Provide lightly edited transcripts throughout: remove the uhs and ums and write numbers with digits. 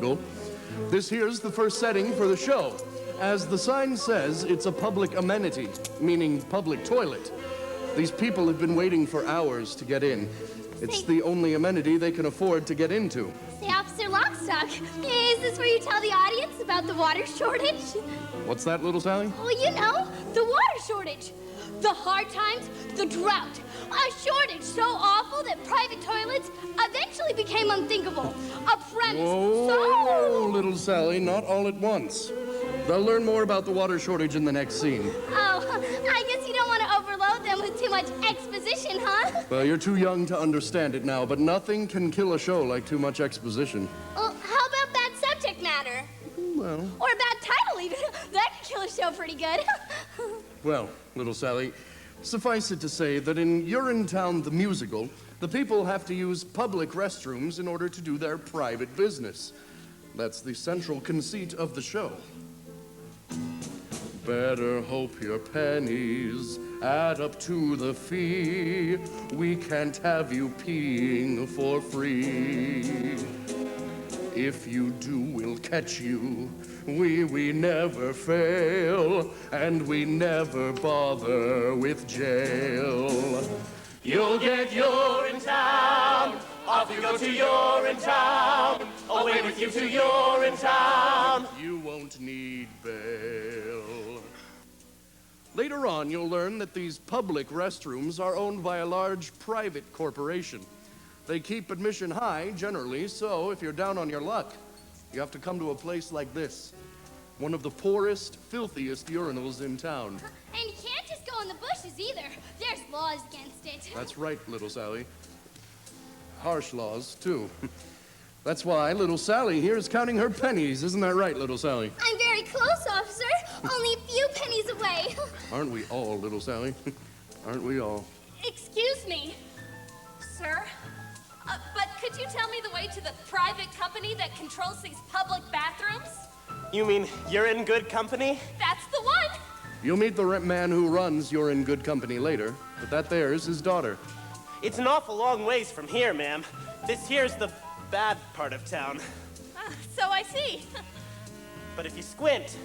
musical. This here's the first setting for the show. As the sign says, it's a public amenity, meaning public toilet. These people have been waiting for hours to get in. It's the only amenity they can afford to get into. Say, Officer Lockstock, is this where you tell the audience about the water shortage? What's that, little Sally? Well, you know, the water shortage. The hard times, the drought. A shortage so awful that private toilets eventually became unthinkable. A premise Whoa, little Sally, not all at once. They'll learn more about the water shortage in the next scene. Oh, I guess you don't want to overload them with too much exposition, huh? Well, you're too young to understand it now, but nothing can kill a show like too much exposition. Well, how about bad subject matter? Well... Or a bad title, even. That could kill a show pretty good. Well, little Sally, suffice it to say that in Urine Town, the musical, the people have to use public restrooms in order to do their private business. That's the central conceit of the show. Better hope your pennies add up to the fee. We can't have you peeing for free. If you do, we'll catch you. We never fail, and we never bother with jail. You'll get Urine Town. Off you go to Urine Town. Away with you to Urine Town. You won't need bail. Later on, you'll learn that these public restrooms are owned by a large private corporation. They keep admission high, generally, so if you're down on your luck, you have to come to a place like this. One of the poorest, filthiest urinals in town. And you can't just go in the bushes either. There's laws against it. That's right, little Sally. Harsh laws, too. That's why little Sally here is counting her pennies. Isn't that right, little Sally? I'm very close, officer. Only a few pennies away. Aren't we all, little Sally? Aren't we all? Excuse me, sir. But could you tell me the way to the private company that controls these public bathrooms? You mean you're in good company? That's the one. You'll meet the man who runs You're in Good Company later, but that there's his daughter. It's an awful long ways from here, ma'am. This here's the bad part of town. So I see. But if you squint,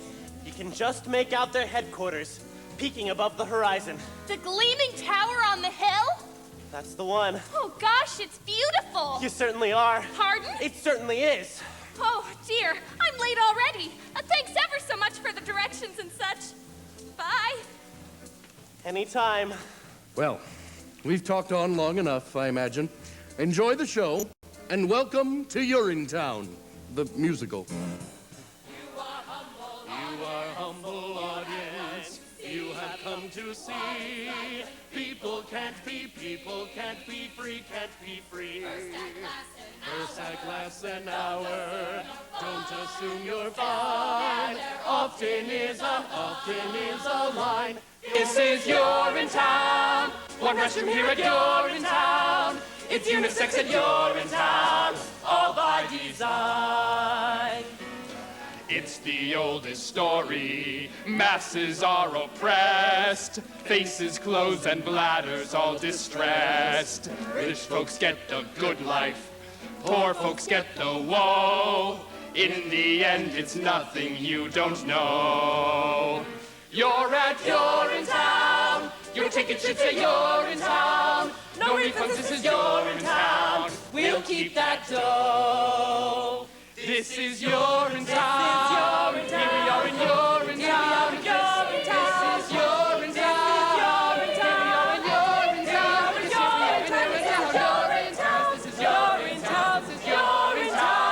you can just make out their headquarters, peeking above the horizon. The gleaming tower on the hill? That's the one. Oh gosh, it's beautiful. You certainly are. Pardon? It certainly is. Oh dear, I'm late already. Thanks ever so much for the directions and such. Bye. Anytime. Well, we've talked on long enough, I imagine. Enjoy the show, and welcome to Urine Town, the musical. You are humble audience. You have come to see. People can't be free, can't be free. First at glass an hour. Don't assume you're fine. Often is a line. This is Urine Town. One restroom here at Urine Town. It's unisex at Urine Town. All by design. It's the oldest story. Masses are oppressed. Faces closed and bladders all distressed. Rich folks get the good life. Poor folks get the woe. In the end, it's nothing you don't know. You're at Urine Town. Your ticket should say Urine Town. No refunds, this is Urine Town. We'll keep that dough. This is Urine Town. Here we are in Urine Town. This is Urine Town. Here we are in Urine Town. This is Urine Town. This is Urine Town. This is Urine Town.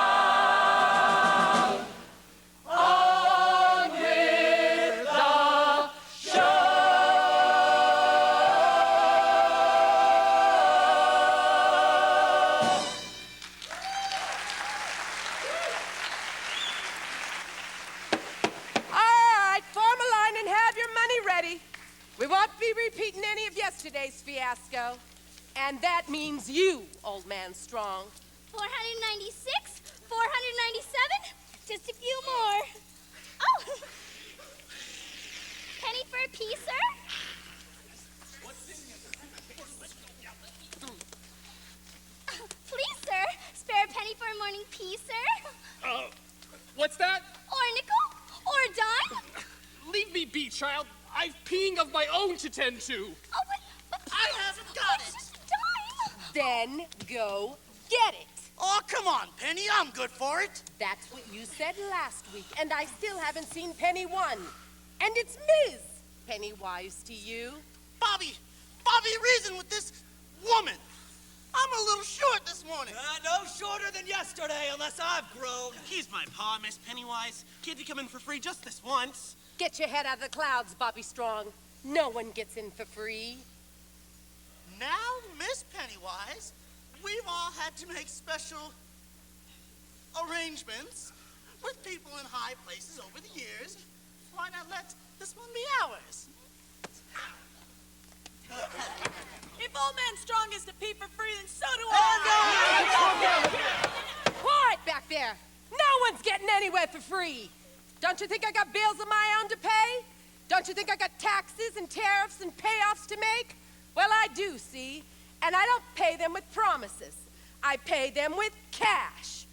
On with the show. We won't be repeating any of yesterday's fiasco. And that means you, old man Strong. 496, 497, just a few more. Oh! Penny for a pea, sir? Please, sir, spare a penny for a morning pea, sir? I've peeing of my own to tend to. Oh, but I haven't got it's it. just a dime. Then go get it. Oh, come on, Penny. I'm good for it. That's what you said last week, and I still haven't seen Penny one. And it's Ms. Pennywise to you. Bobby, reason with this woman. I'm a little short this morning. No shorter than yesterday, unless I've grown. He's my pa, Miss Pennywise. Can't you come in for free just this once? Get your head out of the clouds, Bobby Strong. No one gets in for free. Now, Miss Pennywise, we've all had to make special arrangements with people in high places over the years. Why not let this one be ours? If Old Man Strong is to pee for free, then so do I. Quiet back there. No one's getting anywhere for free. Don't you think I got bills of my own to pay? Don't you think I got taxes and tariffs and payoffs to make? Well, I do, see? And I don't pay them with promises. I pay them with cash.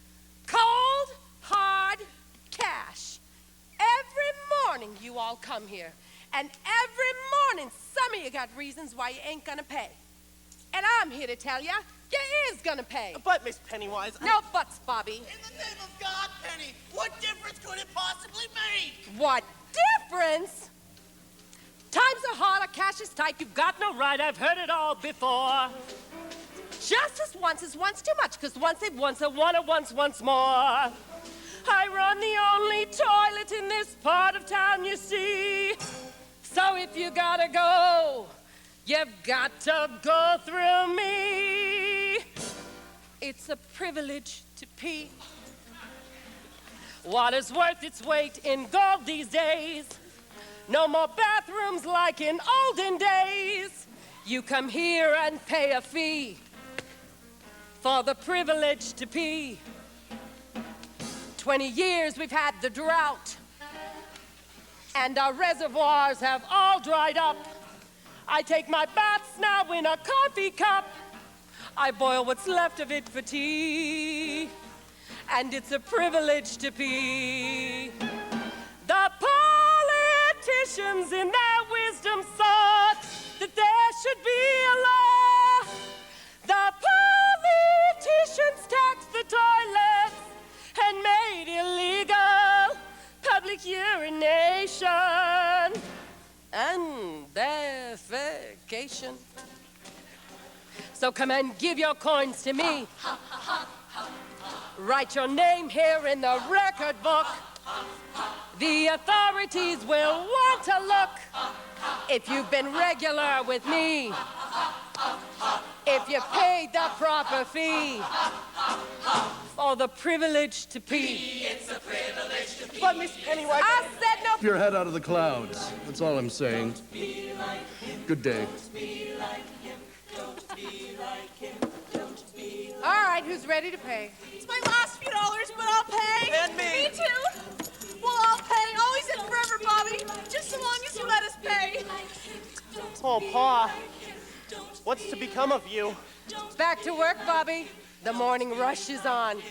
Cold, hard cash. Every morning you all come here. And every morning some of you got reasons why you ain't gonna pay. And I'm here to tell you, you is gonna pay. But, Miss Pennywise, No buts, Bobby. In the name of God, Penny, what difference could it possibly make? What difference? Times are hard, our cash is tight, you've got no right, I've heard it all before. Justice once is once too much, 'cause once they've once, a once more. I run the only toilet in this part of town, you see. So if you gotta go, you've got to go through me. It's a privilege to pee. Water's worth its weight in gold these days. No more bathrooms like in olden days. You come here and pay a fee for the privilege to pee. 20 years we've had the drought, and our reservoirs have all dried up. I take my baths now in a coffee cup. I boil what's left of it for tea, and it's a privilege to pee. The politicians in their wisdom thought that there should be a law. The politicians taxed the toilets and made illegal public urination and defecation. So come and give your coins to me. Write your name here in the record book. The authorities will want to look if you've been regular with me, if you paid the proper fee for the privilege to pee. It's a privilege to pee. but Miss Pennywise... I said no. Keep your head out of the clouds. That's all I'm saying. Good day. All right, who's ready to pay? It's my last few dollars, but I'll pay. And me. Me too. Well, I'll pay. Always and forever, Bobby. Just so long as you let us pay. Oh, Pa, what's to become of you? Back to work, Bobby. The morning rush is on.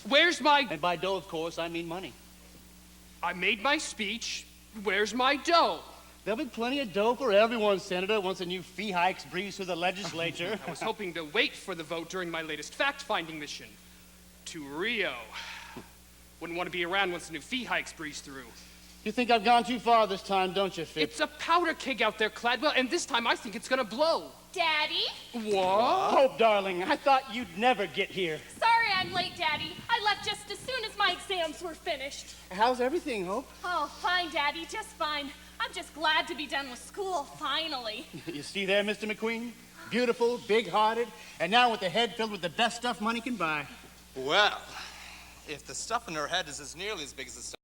Where's my... And by dough, of course, I mean money. I made my speech. Where's my dough? There'll be plenty of dough for everyone, Senator, once a new fee hikes breeze through the legislature. I was hoping to wait for the vote during my latest fact-finding mission to Rio. Wouldn't want to be around once the new fee hikes breeze through. You think I've gone too far this time, don't you, Fitz? It's a powder keg out there, Cladwell, and this time I think it's gonna blow. Daddy? What? Hope, darling, I thought you'd never get here. Sorry I'm late, Daddy. I left just as soon as my exams were finished. How's everything, Hope? Oh, fine, Daddy, just fine. I'm just glad to be done with school, finally. You see there, Mr. McQueen? Beautiful, big-hearted, and now with a head filled with the best stuff money can buy. Well, if the stuff in her head is as nearly as big as the stuff